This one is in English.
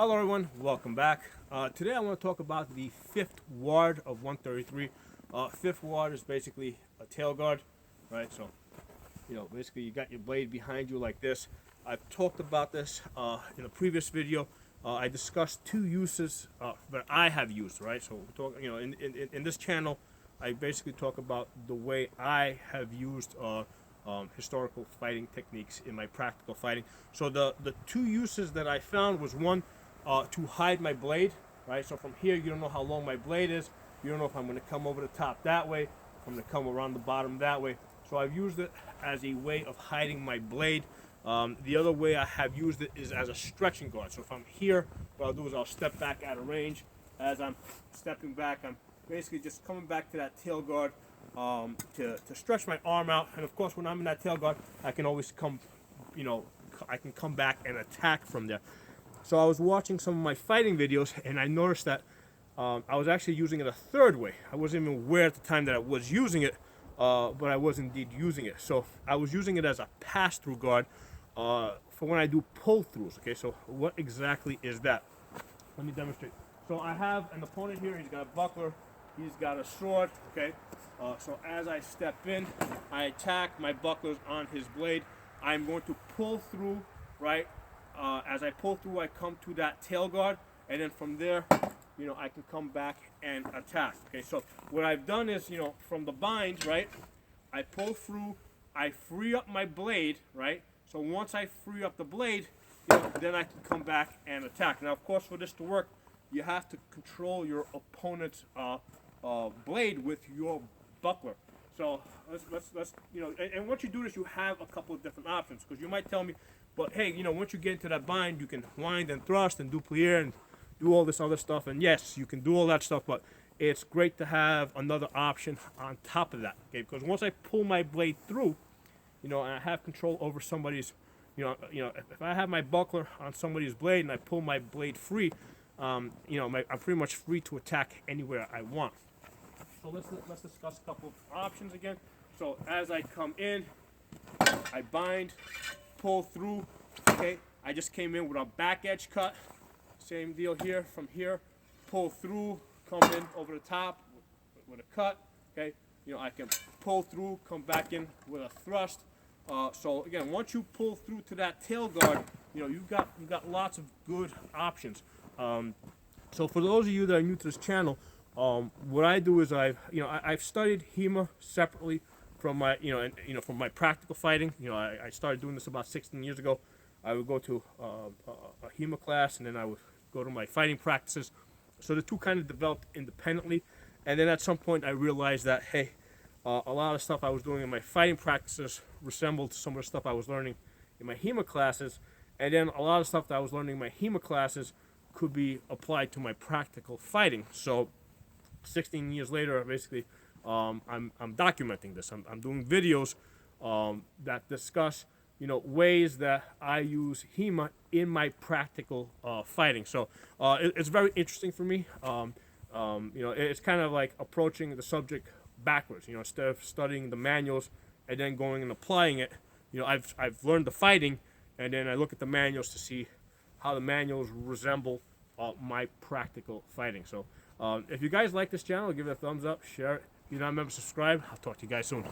Hello everyone, welcome back. Today I want to talk about the fifth ward of 133. Fifth ward is basically a tail guard, right? So, basically you got your blade behind you like this. I've talked about this in a previous video. I discussed two uses that I have used, right? So, in this channel, I basically talk about the way I have used historical fighting techniques in my practical fighting. So the two uses that I found was one, to hide my blade, right? So from here, you don't know how long my blade is. You don't know if I'm going to come over the top that way, if I'm going to come around the bottom that way. So I've used it as a way of hiding my blade. The other way I have used it is as a stretching guard. So if I'm here, what I'll do is I'll step back out of range. As I'm stepping back, I'm basically just coming back to that tail guard to stretch my arm out. And of course, when I'm in that tail guard, I can always come, I can come back and attack from there. So I was watching some of my fighting videos, and I noticed that I was actually using it a third way. I wasn't even aware at the time that I was using it, but I was indeed using it. So I was using it as a pass-through guard for when I do pull-throughs. Okay, so what exactly is that? Let me demonstrate. So I have an opponent here. He's got a buckler. He's got a sword. Okay, so as I step in, I attack. My buckler's on his blade. I'm going to pull through, right? As I pull through, I come to that tail guard, and then from there, I can come back and attack. Okay, so what I've done is, from the bind, right, I pull through, I free up my blade, right? So once I free up the blade, then I can come back and attack. Now, of course, for this to work, you have to control your opponent's blade with your buckler. So let's and once you do this, you have a couple of different options, because you might tell me, but hey, once you get into that bind, you can wind and thrust and do plier and do all this other stuff. And yes, you can do all that stuff, but it's great to have another option on top of that. Okay, because once I pull my blade through, and I have control over somebody's, if I have my buckler on somebody's blade and I pull my blade free, I'm pretty much free to attack anywhere I want. So let's discuss a couple of options again. So as I come in, I bind, pull through. Okay, I just came in with a back edge cut. Same deal here. From here, pull through, come in over the top with a cut. Okay, I can pull through, come back in with a thrust. So again, once you pull through to that tail guard, you've got lots of good options. So for those of you that are new to this channel, what I do is I've studied HEMA separately from my from my practical fighting. I started doing this about 16 years ago. I would go to a HEMA class, and then I would go to my fighting practices. So the two kind of developed independently, and then at some point I realized that hey, a lot of stuff I was doing in my fighting practices resembled some of the stuff I was learning in my HEMA classes, and then a lot of stuff that I was learning in my HEMA classes could be applied to my practical fighting. So 16 years later, basically, I'm documenting this. I'm doing videos that discuss, ways that I use HEMA in my practical fighting. So it's very interesting for me. It's kind of like approaching the subject backwards. Instead of studying the manuals and then going and applying it, I've learned the fighting, and then I look at the manuals to see how the manuals resemble my practical fighting. So if you guys like this channel, give it a thumbs up, share it. If you're not a member, subscribe. I'll talk to you guys soon.